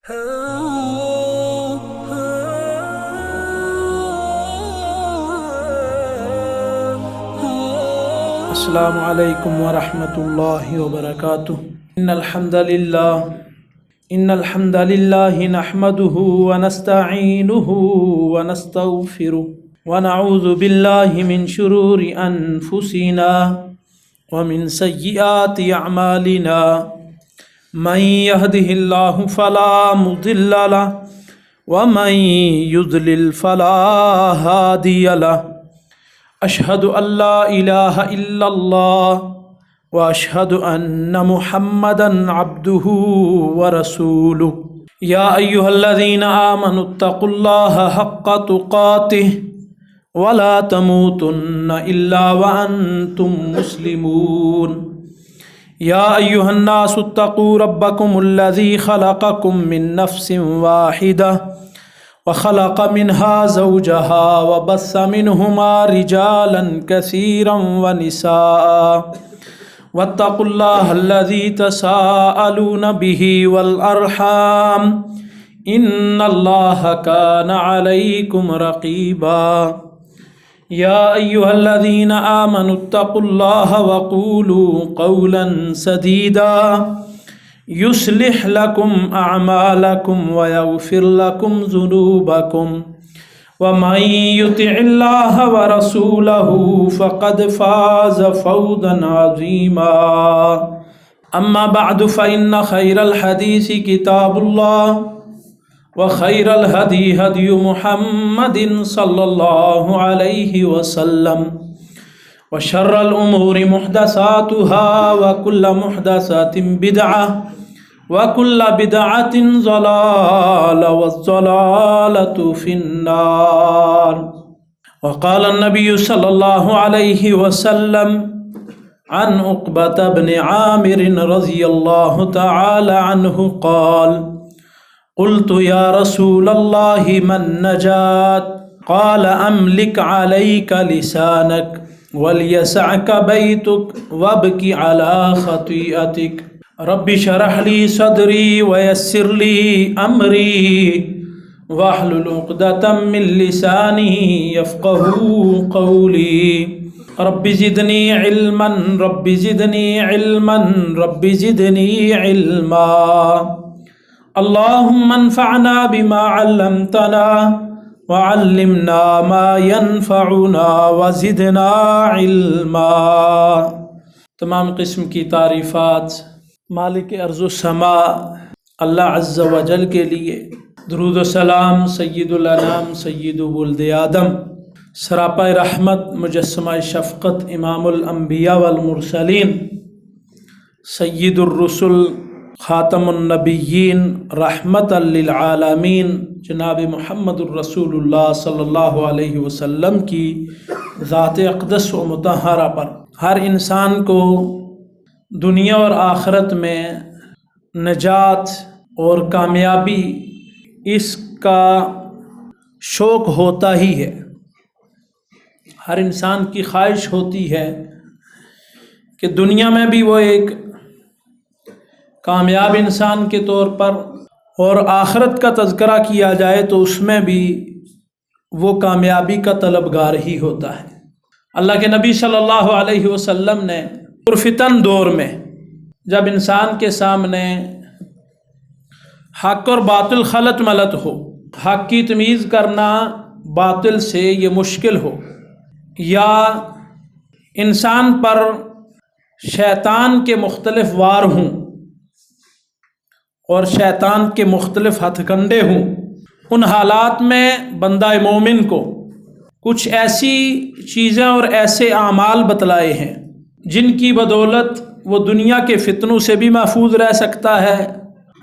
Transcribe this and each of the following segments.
السلام علیکم ورحمۃ اللہ وبرکاتہ۔ ان الحمد للہ نحمده ونستعینه ونستغفره ونعوذ باللہ من شرور انفسنا ومن سیئات اعمالنا من يهده الله فلا مضل له ومن يضلل فلا هادي له اشهد ان لا اله الا الله واشهد ان محمدا عبده ورسوله يا ايها الذين امنوا اتقوا الله حق تقاته ولا تموتن الا وانتم مسلمون يا ايها الناس اتقوا ربكم الذي خلقكم من نفس واحده وخلق منها زوجها وبث منهما رجالا كثيرا ونساء واتقوا الله الذي تساءلون به والأرحام إن الله كان عليكم رقيبا يا أيها الذين آمنوا اتقوا الله وقولوا قولا سديدا يصلح لكم أعمالكم ويغفر لكم ذنوبكم ومن يطع الله ورسوله فقد فاز فوزا عظيما أما بعد فإن خير الحديث كتاب الله وخير الهدي هدي محمد صلى الله عليه وسلم وشر الأمور محدثاتها وكل محدثة بدعة وكل بدعة ضلالة والضلالة في النار وقال النبي صلى الله عليه وسلم عن عقبة بن عامر رضي الله تعالى عنه قال قلت يا رسول الله من نجات قال أملك عليك لسانك وليسعك بيتك وابك على خطيئتك رب اشرح لي صدري ويسر لي أمري واحلل عقدة من لساني يفقهوا قولي رب زدني علما رب زدني علما رب زدني علما اللهم انفعنا بما علمتنا وعلمنا ما ينفعنا وزدنا علما۔ تمام قسم کی تعریفات مالک ارض و سماء اللہ عز و جل کے لیے، درود و سلام سید الانام سید ولد آدم، سراپا رحمت مجسمہ شفقت امام الانبیاء والمرسلین، سید الرسل خاتم النبیین رحمت للعالمین جناب محمد الرسول اللہ صلی اللہ علیہ وسلم کی ذات اقدس و مطہرہ پر ہر انسان کو دنیا اور آخرت میں نجات اور کامیابی اس کا شوق ہوتا ہی ہے۔ ہر انسان کی خواہش ہوتی ہے کہ دنیا میں بھی وہ ایک کامیاب انسان کے طور پر اور آخرت کا تذکرہ کیا جائے تو اس میں بھی وہ کامیابی کا طلبگار ہی ہوتا ہے۔ اللہ کے نبی صلی اللہ علیہ وسلم نے پرفتن دور میں جب انسان کے سامنے حق اور باطل خلط ملط ہو، حق کی تمیز کرنا باطل سے یہ مشکل ہو، یا انسان پر شیطان کے مختلف وار ہوں اور شیطان کے مختلف ہتھ کنڈے ہوں، ان حالات میں بندہ مومن کو کچھ ایسی چیزیں اور ایسے اعمال بتلائے ہیں جن کی بدولت وہ دنیا کے فتنوں سے بھی محفوظ رہ سکتا ہے،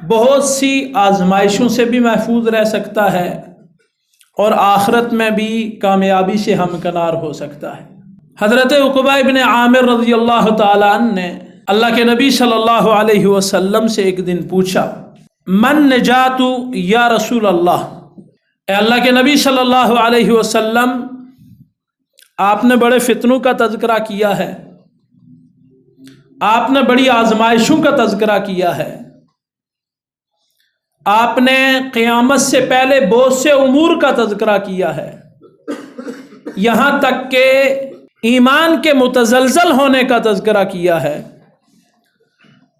بہت سی آزمائشوں سے بھی محفوظ رہ سکتا ہے، اور آخرت میں بھی کامیابی سے ہمکنار ہو سکتا ہے۔ حضرت عقبہ ابن عامر رضی اللہ تعالیٰ عنہ نے اللہ کے نبی صلی اللہ علیہ وسلم سے ایک دن پوچھا، من نجات یا رسول اللہ، اے اللہ کے نبی صلی اللہ علیہ وسلم، آپ نے بڑے فتنوں کا تذکرہ کیا ہے، آپ نے بڑی آزمائشوں کا تذکرہ کیا ہے، آپ نے قیامت سے پہلے بہت سے امور کا تذکرہ کیا ہے، یہاں تک کہ ایمان کے متزلزل ہونے کا تذکرہ کیا ہے۔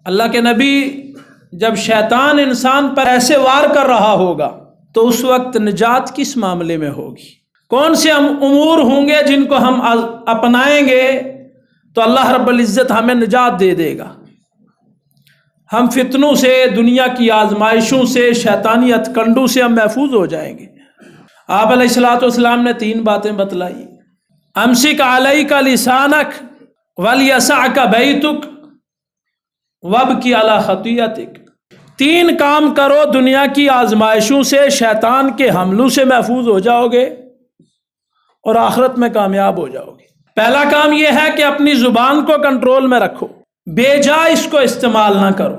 اللہ کے نبی جب شیطان انسان پر ایسے وار کر رہا ہوگا تو اس وقت نجات کس معاملے میں ہوگی؟ کون سے امور ہوں گے جن کو ہم اپنائیں گے تو اللہ رب العزت ہمیں نجات دے دے گا؟ ہم فتنوں سے، دنیا کی آزمائشوں سے، شیطانی ہتھکنڈوں سے ہم محفوظ ہو جائیں گے۔ آپ علیہ الصلوۃ والسلام نے 3 باتیں بتلائی: امسک علیک لسانک ولیسعک بیتک وابکی علی خطیئتک۔ 3 کام کرو، دنیا کی آزمائشوں سے، شیطان کے حملوں سے محفوظ ہو جاؤ گے اور آخرت میں کامیاب ہو جاؤ گے۔ پہلا کام یہ ہے کہ اپنی زبان کو کنٹرول میں رکھو، بے جا اس کو استعمال نہ کرو،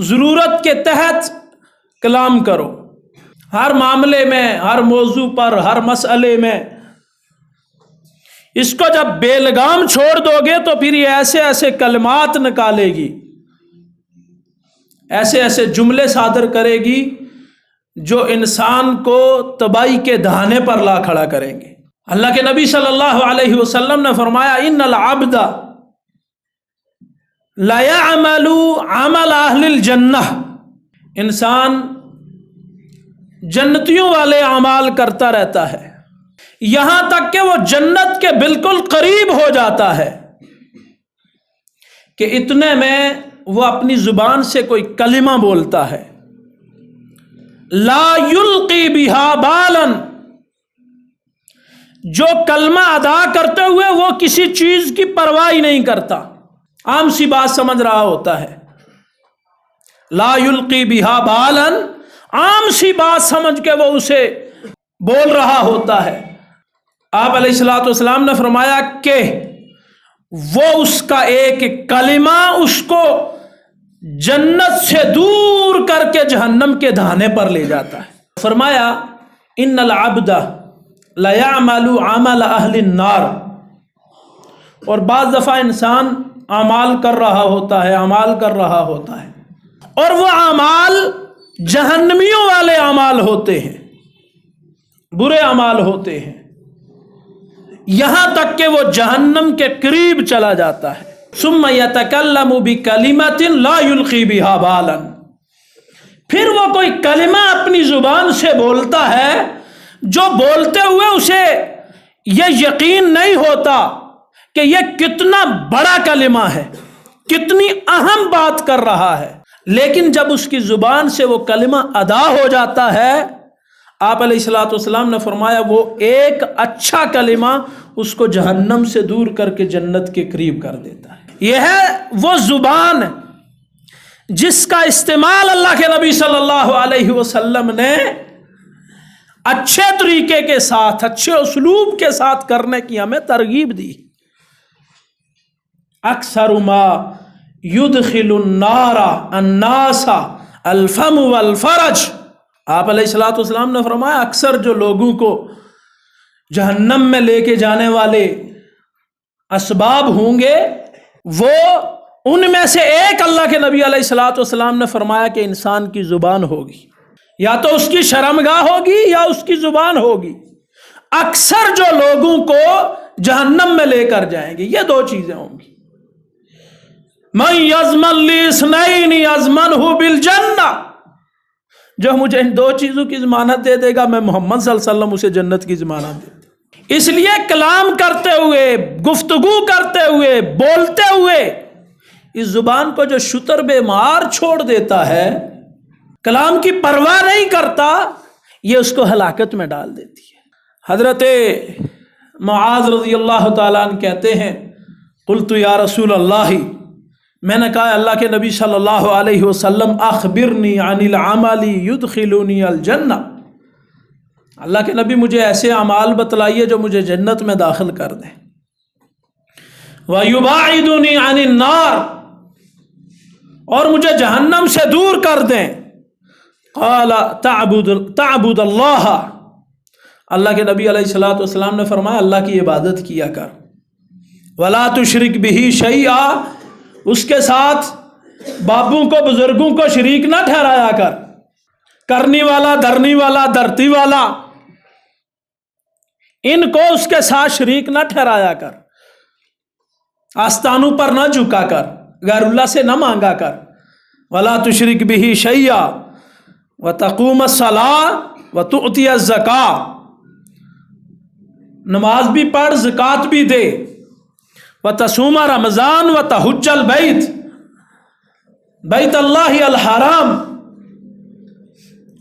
ضرورت کے تحت کلام کرو، ہر معاملے میں، ہر موضوع پر، ہر مسئلے میں۔ اس کو جب بے لگام چھوڑ دو گے تو پھر یہ ایسے ایسے کلمات نکالے گی، ایسے ایسے جملے صادر کرے گی جو انسان کو تباہی کے دہانے پر لا کھڑا کریں گے۔ اللہ کے نبی صلی اللہ علیہ وسلم نے فرمایا: ان العبد لا يعمل عمل اہل الجنہ، انسان جنتیوں والے اعمال کرتا رہتا ہے یہاں تک کہ وہ جنت کے بالکل قریب ہو جاتا ہے کہ اتنے میں وہ اپنی زبان سے کوئی کلمہ بولتا ہے، لا یلقی بہا بالا، جو کلمہ ادا کرتے ہوئے وہ کسی چیز کی پرواہ نہیں کرتا، عام سی بات سمجھ رہا ہوتا ہے، لا یلقی بہا بالا، عام سی بات سمجھ کے وہ اسے بول رہا ہوتا ہے۔ آپ علیہ الصلوۃ والسلام نے فرمایا کہ وہ اس کا ایک کلمہ اس کو جنت سے دور کر کے جہنم کے دہانے پر لے جاتا ہے۔ فرمایا: ان العبد لا يعمل عمل اہل النار، اور بعض دفعہ انسان اعمال کر رہا ہوتا ہے اور وہ اعمال جہنمیوں والے اعمال ہوتے ہیں، برے اعمال ہوتے ہیں، یہاں تک کہ وہ جہنم کے قریب چلا جاتا ہے۔ ثم يتكلم بكلمة لا يلقي بها بالا، پھر وہ کوئی کلمہ اپنی زبان سے بولتا ہے جو بولتے ہوئے اسے یہ یقین نہیں ہوتا کہ یہ کتنا بڑا کلمہ ہے، کتنی اہم بات کر رہا ہے، لیکن جب اس کی زبان سے وہ کلمہ ادا ہو جاتا ہے، آپ علیہ الصلوۃ والسلام نے فرمایا وہ ایک اچھا کلمہ اس کو جہنم سے دور کر کے جنت کے قریب کر دیتا ہے۔ یہ ہے وہ زبان جس کا استعمال اللہ کے نبی صلی اللہ علیہ وسلم نے اچھے طریقے کے ساتھ، اچھے اسلوب کے ساتھ کرنے کی ہمیں ترغیب دی۔ اکثر ما یدخل الناس الفم والفرج، آپ علیہ الصلوۃ والسلام نے فرمایا اکثر جو لوگوں کو جہنم میں لے کے جانے والے اسباب ہوں گے وہ ان میں سے ایک، اللہ کے نبی علیہ الصلوۃ والسلام نے فرمایا کہ انسان کی زبان ہوگی، یا تو اس کی شرمگاہ ہوگی یا اس کی زبان ہوگی۔ اکثر جو لوگوں کو جہنم میں لے کر جائیں گے یہ 2 چیزیں ہوں گی۔ من یضمن لی اثنین یضمنہ بالجنہ، جو مجھے ان 2 چیزوں کی ضمانت دے دے گا میں محمد صلی اللہ علیہ وسلم اسے جنت کی ضمانت دے دوں۔ اس لیے کلام کرتے ہوئے، گفتگو کرتے ہوئے، بولتے ہوئے اس زبان کو جو شتر بے مار چھوڑ دیتا ہے، کلام کی پرواہ نہیں کرتا، یہ اس کو ہلاکت میں ڈال دیتی ہے۔ حضرت معاذ رضی اللہ تعالیٰ عنہ کہتے ہیں: قلت یا رسول اللہ، میں نے کہا اللہ کے نبی صلی اللہ علیہ وسلم، اخبرنی عن العمل یدخلنی الجنہ، اللہ کے نبی مجھے ایسے اعمال بتلائیے جو مجھے جنت میں داخل کر دیں۔ ویباعدنی عن النار، اور مجھے جہنم سے دور کر دیں۔ قال تعبد اللہ، اللہ کے نبی علیہ الصلوۃ والسلام نے فرمایا اللہ کی عبادت کیا کر، ولا تشرک بہ شیئا، اس کے ساتھ باپوں کو، بزرگوں کو شریک نہ ٹھہرایا کر۔ کرنی والا، دھرنی والا، دھرتی والا، ان کو اس کے ساتھ شریک نہ ٹھہرایا کر، آستانوں پر نہ جھکا کر، غیر اللہ سے نہ مانگا کر۔ وَلَا تُشْرِكْ بِهِ شَيْئًا وَتَقُومَ الصَّلَاةَ وَتُؤْتِيَ الزَّكَاةَ، نماز بھی پڑھ، زکوٰۃ بھی دے، وَتَصُومَ رمضان وَتَحُجَّ الْبَيْتَ، بیت اللہ الحرام،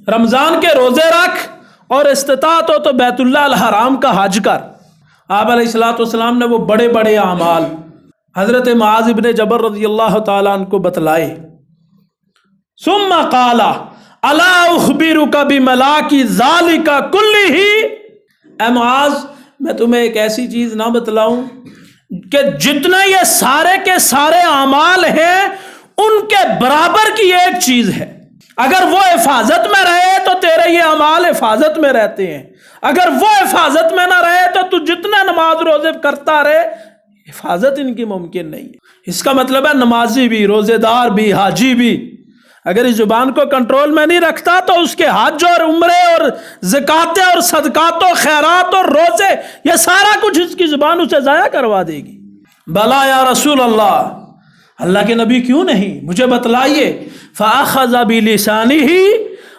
رمضان کے روزے رکھ، اور استطاعت ہو تو بیت اللہ الحرام کا حج کر۔ آپ علیہ السلام نے وہ بڑے بڑے اعمال حضرت معاذ ابن جبل رضی اللہ تعالیٰ عنہ کو بتلائے۔ ثم قال الا اخبرک بملاک ذالک کلہ، اے معاذ میں تمہیں ایک ایسی چیز نہ بتلاؤں کہ جتنے یہ سارے کے سارے اعمال ہیں ان کے برابر کی ایک چیز ہے، اگر وہ حفاظت میں رہے تو تیرے یہ اعمال حفاظت میں رہتے ہیں، اگر وہ حفاظت میں نہ رہے تو تو جتنا نماز روزے کرتا رہے حفاظت ان کی ممکن نہیں ہے۔ اس کا مطلب ہے نمازی بھی، روزے دار بھی، حاجی بھی اگر اس زبان کو کنٹرول میں نہیں رکھتا تو اس کے حج اور عمرے اور زکاتیں اور صدقات و خیرات اور روزے یہ سارا کچھ اس کی زبان اسے ضائع کروا دے گی۔ بلا یا رسول اللہ، اللہ کے نبی کیوں نہیں، مجھے بتلائیے۔ فَأَخَذَ بِلِسَانِهِ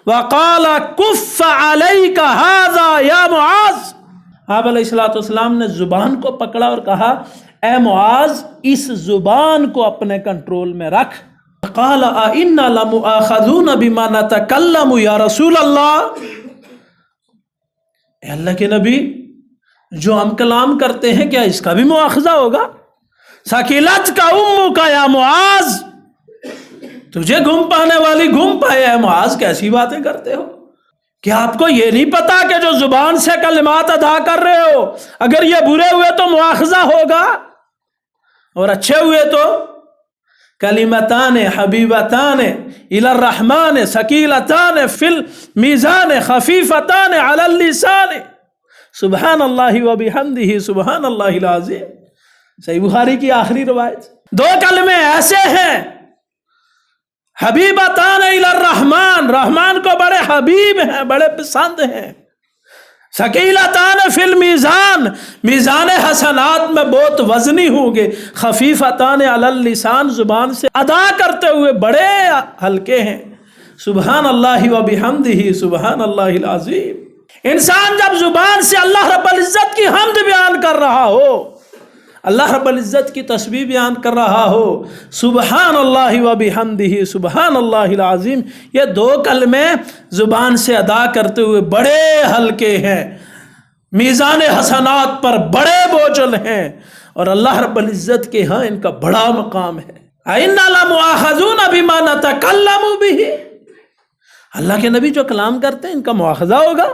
وَقَالَ كُفَّ عَلَيْكَ هَذَا يَا مُعَاذ، آپ علیہ السلام نے زبان کو پکڑا اور کہا اے معاذ اس زبان کو اپنے کنٹرول میں رکھ۔ قال اِنَّا لَمُؤَاخَذُونَ بِمَا نَتَكَلَّمُ یا رسول اللہ، اے اللہ کے نبی جو ہم کلام کرتے ہیں کیا اس کا بھی مواخذہ ہوگا؟ ثقلتک امک یا معاذ، تجھے گھم پانے والی گھم پائے اے معاذ، کیسی باتیں کرتے ہو؟ کیا آپ کو یہ نہیں پتا کہ جو زبان سے کلمات ادا کر رہے ہو اگر یہ برے ہوئے تو مواخذہ ہوگا اور اچھے ہوئے تو؟ کلمتان حبیبتان الی الرحمن ثقیلتان فی المیزان خفیفتان علی اللسان سبحان اللہ وبحمدہ سبحان اللہ العظیم، صحیح بخاری کی آخری روایت۔ دو کلمے ایسے ہیں حبیبتان الی الرحمن، رحمان کو بڑے حبیب ہیں، بڑے پسند ہیں۔ ثقیلتان فی المیزان، میزان حسنات میں بہت وزنی ہوں گے۔ خفیفتان علی اللسان، زبان سے ادا کرتے ہوئے بڑے ہلکے ہیں۔ سبحان اللہ وبحمدہ سبحان اللہ العظیم۔ انسان جب زبان سے اللہ رب العزت کی حمد بیان کر رہا ہو، اللہ رب العزت کی تسبیح بیان کر رہا ہو، سبحان اللہ وبحمدہ سبحان اللہ العظیم، یہ دو کلمے زبان سے ادا کرتے ہوئے بڑے ہلکے ہیں، میزان حسنات پر بڑے بوجھل ہیں، اور اللہ رب العزت کے ہاں ان کا بڑا مقام ہے۔ اِنَّا لَمُؤَاخَذُونَ بِمَا نَتَكَلَّمُ بِهِ، اللہ کے نبی جو کلام کرتے ہیں ان کا مواخذہ ہوگا۔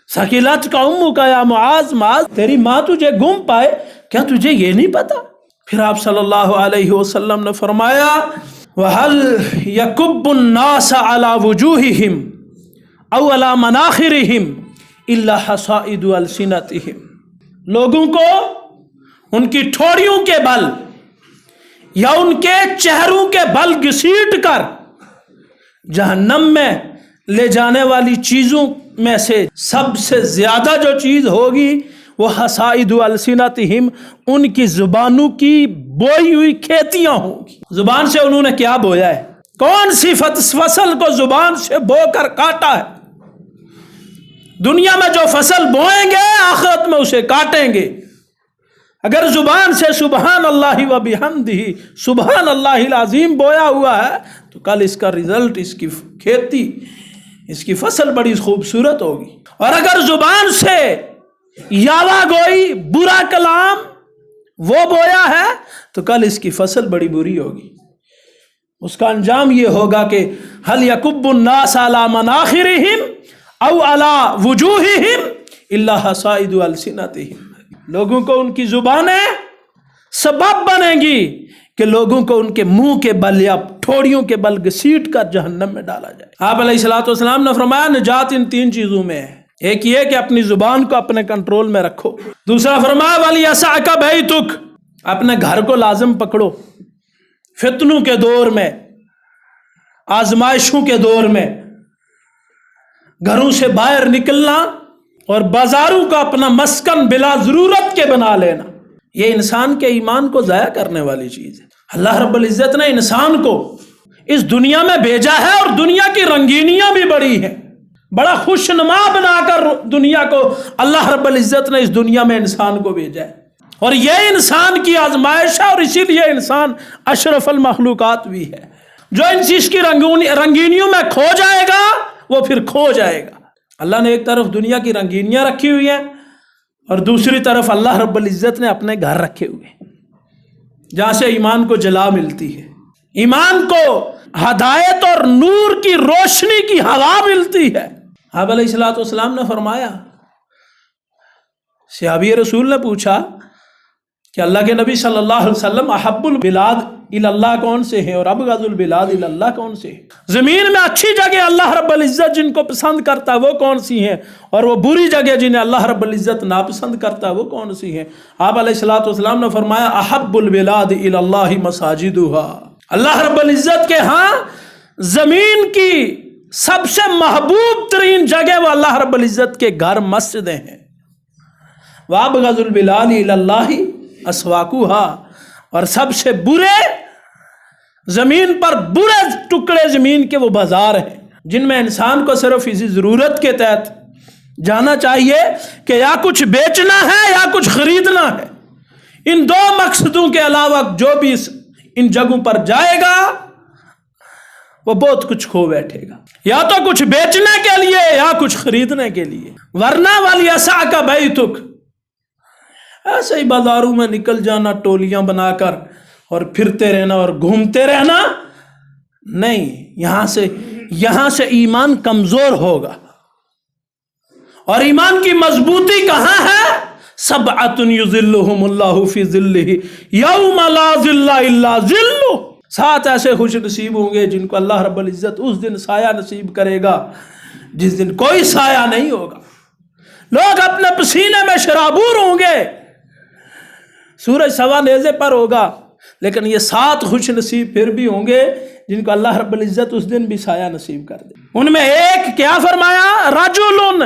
ثقلتک امک یا معاذ، معاذ تیری ماں تجھے گم پائے، کیا تجھے یہ نہیں پتا؟ پھر آپ صلی اللہ علیہ وسلم نے فرمایا وَهَلْ يَكُبُّ النَّاسَ عَلَى وُجُوهِهِمْ أَوْ عَلَى مَنَاخِرِهِمْ إِلَّا حَصَائِدُ أَلْسِنَتِهِمْ، لوگوں کو ان کی ٹھوڑیوں کے بل یا ان کے چہروں کے بل گھسیٹ کر جہنم میں لے جانے والی چیزوں میں سے سب سے زیادہ جو چیز ہوگی وہ حصائد السنتہم، ان کی زبانوں کی بوئی ہوئی کھیتیاں ہوں گی۔ زبان سے انہوں نے کیا بویا ہے؟ کون سی فصل کو زبان سے بو کر کاٹا ہے؟ دنیا میں جو فصل بوئیں گے آخرت میں اسے کاٹیں گے۔ اگر زبان سے سبحان اللہ وبحمدہ سبحان اللہ العظیم بویا ہوا ہے تو کل اس کا رزلٹ، اس کی کھیتی، اس کی فصل بڑی خوبصورت ہوگی۔ اور اگر زبان سے یاوا گوئی، برا کلام وہ بویا ہے تو کل اس کی فصل بڑی بری ہوگی، اس کا انجام یہ ہوگا کہ هل يكب الناس على مناخرهم او على وجوههم الا حصائد السنتهم، لوگوں کو ان کی زبانیں سبب بنیں گی کہ لوگوں کو ان کے منہ کے بل یا ٹھوڑیوں کے بل گھسیٹ کر جہنم میں ڈالا جائے۔ آپ علیہ السلام نے فرمایا نجات ان تین چیزوں میں ہے، ایک یہ کہ اپنی زبان کو اپنے کنٹرول میں رکھو، دوسرا فرمایا وَلْيَسَعْكَ بَيْتُكَ، اپنے گھر کو لازم پکڑو، فتنوں کے دور میں، آزمائشوں کے دور میں گھروں سے باہر نکلنا اور بازاروں کا اپنا مسکن بلا ضرورت کے بنا لینا، یہ انسان کے ایمان کو ضائع کرنے والی چیز ہے۔ اللہ رب العزت نے انسان کو اس دنیا میں بھیجا ہے اور دنیا کی رنگینیاں بھی بڑی ہیں، بڑا خوشنما بنا کر دنیا کو اللہ رب العزت نے اس دنیا میں انسان کو بھیجا ہے، اور یہ انسان کی آزمائش ہے، اور اسی لیے انسان اشرف المخلوقات بھی ہے۔ جو ان چیز کی رنگینیوں میں کھو جائے گا وہ پھر کھو جائے گا۔ اللہ نے ایک طرف دنیا کی رنگینیاں رکھی ہوئی ہیں اور دوسری طرف اللہ رب العزت نے اپنے گھر رکھے ہوئے ہیں جہاں سے ایمان کو جلا ملتی ہے، ایمان کو ہدایت اور نور کی روشنی کی ہوا ملتی ہے۔ آپ علیہ الصلوۃ والسلام نے فرمایا، صحابی رسول نے پوچھا کہ اللہ کے نبی صلی اللہ علیہ وسلم احب البلاد اللہ کون سے ہیں اور ابغض البلاد اللہ کون سے ہیں؟ زمین میں اچھی جگہ اللہ رب العزت جن کو پسند کرتا ہے وہ کون سی ہیں، اور وہ بری جگہ جنہیں اللہ رب العزت ناپسند کرتا ہے وہ کون سی ہیں؟ آپ علیہ الصلوۃ والسلام نے فرمایا احب البلاد اللہ مساجدها، اللہ رب العزت کے ہاں زمین کی سب سے محبوب ترین جگہ وہ اللہ رب العزت کے گھر مسجدیں ہیں۔ وابغض البلاد اللہ اسواقها، اور سب سے برے زمین پر برے ٹکڑے زمین کے وہ بازار ہیں جن میں انسان کو صرف اسی ضرورت کے تحت جانا چاہیے کہ یا کچھ بیچنا ہے یا کچھ خریدنا ہے۔ ان دو مقصدوں کے علاوہ جو بھی ان جگہوں پر جائے گا وہ بہت کچھ کھو بیٹھے گا، یا تو کچھ بیچنے کے لیے یا کچھ خریدنے کے لیے، ورنہ وَلْيَسَعْكَ بَيْتُكَ، ایسے ہی بازاروں میں نکل جانا ٹولیاں بنا کر اور پھرتے رہنا اور گھومتے رہنا نہیں، یہاں سے ایمان کمزور ہوگا۔ اور ایمان کی مضبوطی کہاں ہے؟ سبعۃ یظلھم اللہ فی ظلہ یوم لا ظل الا ظلہ، 7 ایسے خوش نصیب ہوں گے جن کو اللہ رب العزت اس دن سایہ نصیب کرے گا جس دن کوئی سایہ نہیں ہوگا۔ لوگ اپنے پسینے میں شرابور ہوں گے، سورج سوا نیزے پر ہوگا، لیکن یہ 7 خوش نصیب پھر بھی ہوں گے جن کو اللہ رب العزت اس دن بھی سایہ نصیب کر دے۔ ان میں ایک کیا فرمایا؟ رجل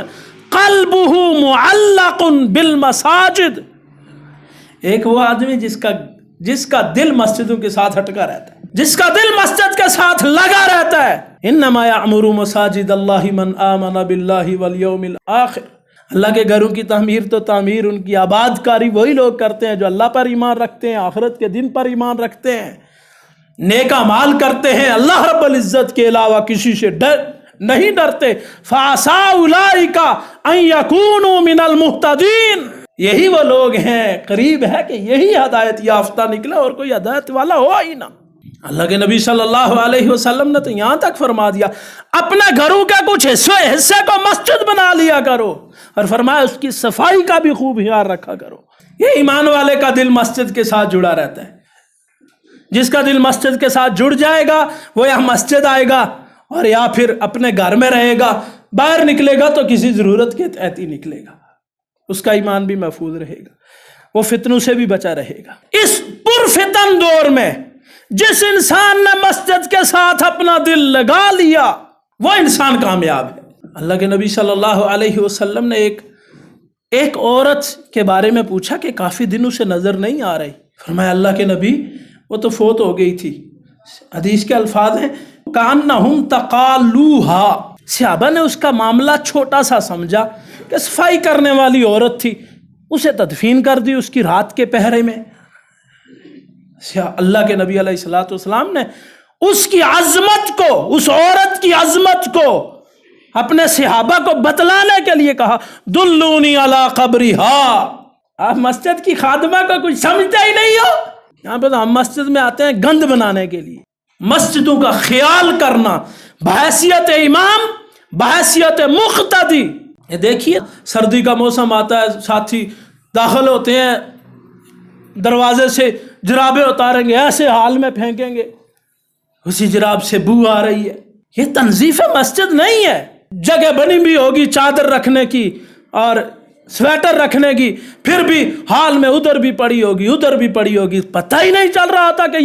قلبہ معلق بالمساجد، ایک وہ آدمی جس کا دل مسجدوں کے ساتھ ہٹکا رہتا ہے، جس کا دل مسجد کے ساتھ لگا رہتا ہے۔ انما یعمر مساجد اللہ من آمن باللہ والیوم الآخر، اللہ کے گھروں کی تعمیر ان کی آباد کاری وہی لوگ کرتے ہیں جو اللہ پر ایمان رکھتے ہیں، آخرت کے دن پر ایمان رکھتے ہیں، نیک اعمال کرتے ہیں، اللہ رب العزت کے علاوہ کسی سے نہیں ڈرتے۔ فَعَسَىٰ أُولَٰئِكَ أَن يَكُونُوا مِنَ الْمُهْتَدِينَ، یہی وہ لوگ ہیں، قریب ہے کہ یہی ہدایت یافتہ نکلے اور کوئی ہدایت والا ہو ہی نہ۔ اللہ کے نبی صلی اللہ علیہ وسلم نے تو یہاں تک فرما دیا اپنے گھروں کے کچھ حصے کو مسجد بنا لیا کرو، اور فرمایا اس کی صفائی کا بھی خوب خیال رکھا کرو۔ یہ ایمان والے کا دل مسجد کے ساتھ جڑا رہتا ہے، جس کا دل مسجد کے ساتھ جڑ جائے گا وہ یا مسجد آئے گا اور یا پھر اپنے گھر میں رہے گا، باہر نکلے گا تو کسی ضرورت کے تحت ہی نکلے گا، اس کا ایمان بھی محفوظ رہے گا، وہ فتنوں سے بھی بچا رہے گا۔ اس پرفتن دور میں جس انسان نے مسجد کے ساتھ اپنا دل لگا لیا وہ انسان کامیاب ہے۔ اللہ کے نبی صلی اللہ علیہ وسلم نے ایک عورت کے بارے میں پوچھا کہ کافی دنوں سے نظر نہیں آ رہی، فرمایا اللہ کے نبی وہ تو فوت ہو گئی تھی۔ حدیث کے الفاظ ہیں کأنہم تقالوہا، صحابہ نے اس کا معاملہ چھوٹا سا سمجھا کہ صفائی کرنے والی عورت تھی، اسے تدفین کر دی اس کی رات کے پہرے میں۔ اللہ کے نبی علیہ الصلوۃ والسلام نے اس کی عظمت کو، اس عورت کی عظمت کو اپنے صحابہ کو بتلانے کے لیے کہا دلونی علی قبرہا۔ آپ مسجد کی خادمہ کو کچھ سمجھتے ہی نہیں ہو؟ یہاں پہ تو ہم مسجد میں آتے ہیں گند بنانے کے لیے۔ مسجدوں کا خیال کرنا بحیثیت امام، بحیثیت مقتدی۔ یہ دیکھیے سردی کا موسم آتا ہے، ساتھی داخل ہوتے ہیں، دروازے سے جرابیں اتاریں گے، ایسے حال میں پھینکیں گے، اسی جراب سے بو آ رہی ہے۔ یہ تنظیف مسجد نہیں ہے۔ جگہ بنی بھی ہوگی چادر رکھنے کی اور سویٹر رکھنے کی، پھر بھی حال میں ادھر بھی پڑی ہوگی ادھر بھی پڑی ہوگی، پتہ ہی نہیں چل رہا ہوتا کہ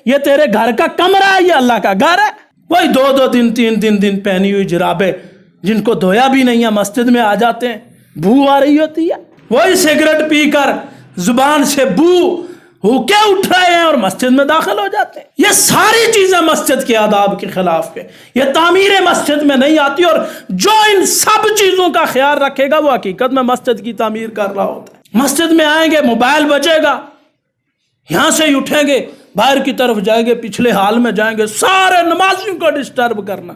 یہ تیرے گھر کا کمرہ ہے، یہ اللہ کا گھر ہے۔ وہی 2 دن 3 دن پہنی ہوئی جرابیں جن کو دھویا بھی نہیں ہے مسجد میں آ جاتے ہیں، بو آ رہی ہوتی ہے، وہی سگریٹ پی کر زبان سے بو کے اٹھ رہے ہیں اور مسجد میں داخل ہو جاتے ہیں۔ یہ ساری چیزیں مسجد کے آداب کے خلاف ہے، یہ تعمیر مسجد میں نہیں آتی، اور جو ان سب چیزوں کا خیال رکھے گا وہ حقیقت میں مسجد کی تعمیر کر رہا ہوتا ہے۔ مسجد میں آئیں گے، موبائل بجے گا، یہاں سے ہی اٹھیں گے، باہر کی طرف جائیں گے، پچھلے حال میں جائیں گے، سارے نمازیوں کو ڈسٹرب کرنا،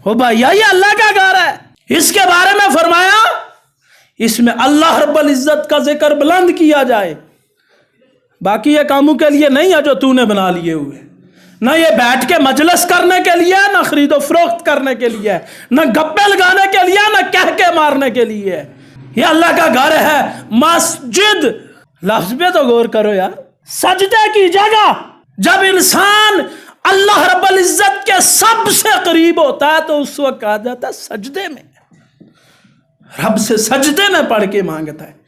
ہو بھائی یہ اللہ کا گھر ہے۔ اس کے بارے میں فرمایا اس میں اللہ رب العزت کا ذکر بلند کیا جائے، باقی یہ کاموں کے لیے نہیں ہے جو تو نے بنا لیے ہوئے، نہ یہ بیٹھ کے مجلس کرنے کے لیے، نہ خرید و فروخت کرنے کے لیے، نہ گپے لگانے کے لیے، نہ کہہ کے مارنے کے لیے۔ یہ اللہ کا گھر ہے۔ مسجد لفظ پہ تو غور کرو یار، سجدے کی جگہ۔ جب انسان اللہ رب العزت کے سب سے قریب ہوتا ہے تو اس وقت کہا جاتا ہے سجدے میں، رب سے سجدے میں پڑھ کے مانگتا ہے۔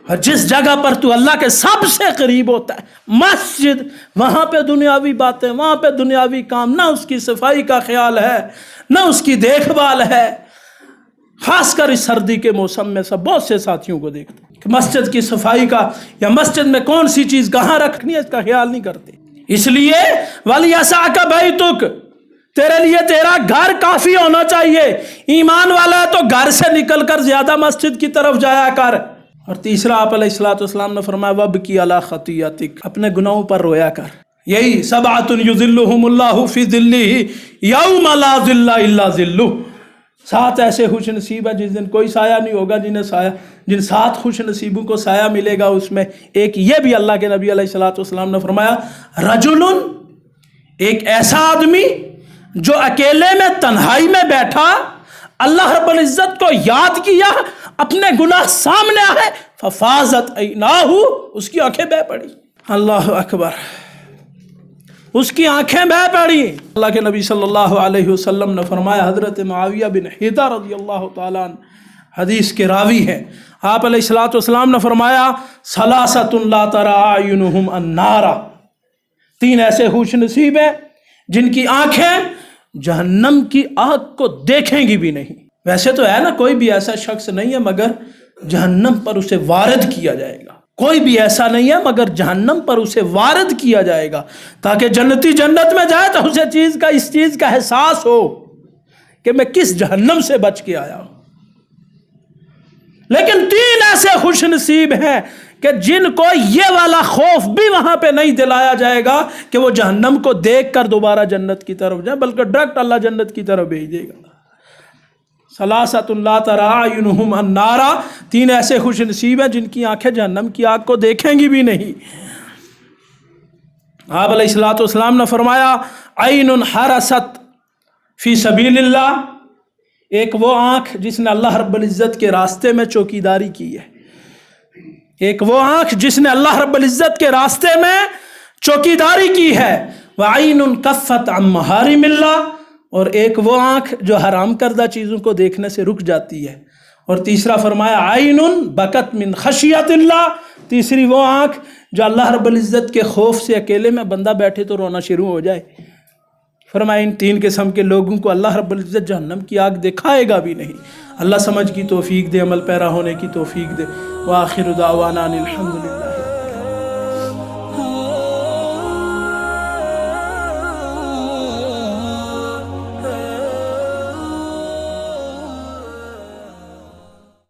اور جس جگہ پر تو اللہ کے سب سے قریب ہوتا ہے، مسجد، وہاں پہ دنیاوی باتیں، وہاں پہ دنیاوی کام، نہ اس کی صفائی کا خیال ہے، نہ اس کی دیکھ بھال ہے۔ خاص کر اس سردی کے موسم میں سب بہت سے ساتھیوں کو دیکھتے ہیں کہ مسجد کی صفائی کا یا مسجد میں کون سی چیز کہاں رکھنی ہے اس کا خیال نہیں کرتے۔ اس لیے وَلْيَسَعْكَ بَيْتُكَ، تیرے لیے تیرا گھر کافی ہونا چاہیے۔ ایمان والا ہے تو گھر سے نکل کر زیادہ مسجد کی طرف جایا کر۔ اور تیسرا آپ علیہ الصلوۃ نے فرمایا وَابْكِ عَلَىٰ خَطِيئَتِكَ، اپنے گناہوں پر رویا کر۔ یہی سبعۃ یظلھم اللہ فی ظلہ یوم لا ظل الا ظلہ، 7 ایسے خوش نصیب ہیں جس دن کوئی سایہ نہیں ہوگا، جن 7 خوش نصیبوں کو سایہ ملے گا، اس میں ایک یہ بھی اللہ کے نبی علیہ الصلوۃ نے فرمایا رجل، ایک ایسا آدمی جو اکیلے میں تنہائی میں بیٹھا، اللہ رب العزت کو یاد کیا، اپنے گناہ سامنے آئے، ففاضت عیناہ، اس کی آنکھیں بہہ پڑی۔ اللہ اکبر، اس کی آنکھیں بہہ پڑی۔ اللہ کے نبی صلی اللہ علیہ وسلم نے فرمایا، حضرت معاویہ بن حیدہ رضی اللہ تعالیٰ عنہ حدیث کے راوی ہیں، آپ علیہ الصلوۃ نے فرمایا ثلاثۃ لا تری اعینہم النار، 3 ایسے خوش نصیب ہیں جن کی آنکھیں جہنم کی آگ کو دیکھیں گی بھی نہیں۔ ویسے تو ہے نا، کوئی بھی ایسا شخص نہیں ہے مگر جہنم پر اسے وارد کیا جائے گا، کوئی بھی ایسا نہیں ہے مگر جہنم پر اسے وارد کیا جائے گا، تاکہ جنتی جنت میں جائے تو اسے اس چیز کا احساس ہو کہ میں کس جہنم سے بچ کے آیا ہوں۔ لیکن 3 ایسے خوش نصیب ہیں کہ جن کو یہ والا خوف بھی وہاں پہ نہیں دلایا جائے گا کہ وہ جہنم کو دیکھ کر دوبارہ جنت کی طرف جائیں، بلکہ ڈائریکٹ اللہ جنت کی طرف بھیج دے گا۔ ثلاثۃ لا تری اعینہم النار، 3 ایسے خوش نصیب ہیں جن کی آنکھیں جہنم کی آگ کو دیکھیں گی بھی نہیں۔ آپ علیہ الصلوۃ والسلام نے فرمایا عین حرست فی سبیل اللہ، ایک وہ آنکھ جس نے اللہ رب العزت کے راستے میں چوکیداری کی ہے، ایک وہ آنکھ جس نے اللہ رب العزت کے راستے میں چوکیداری کی ہے، وعین کفت عن محارم اللہ، اور ایک وہ آنکھ جو حرام کردہ چیزوں کو دیکھنے سے رک جاتی ہے، اور تیسرا فرمایا عین بکت من خشیت اللہ، تیسری وہ آنکھ جو اللہ رب العزت کے خوف سے اکیلے میں بندہ بیٹھے تو رونا شروع ہو جائے۔ فرمایا ان 3 قسم کے لوگوں کو اللہ رب العزت جہنم کی آگ دکھائے گا بھی نہیں۔ اللہ سمجھ کی توفیق دے، عمل پیرا ہونے کی توفیق دے۔ وآخر دعوانا الحمدللہ۔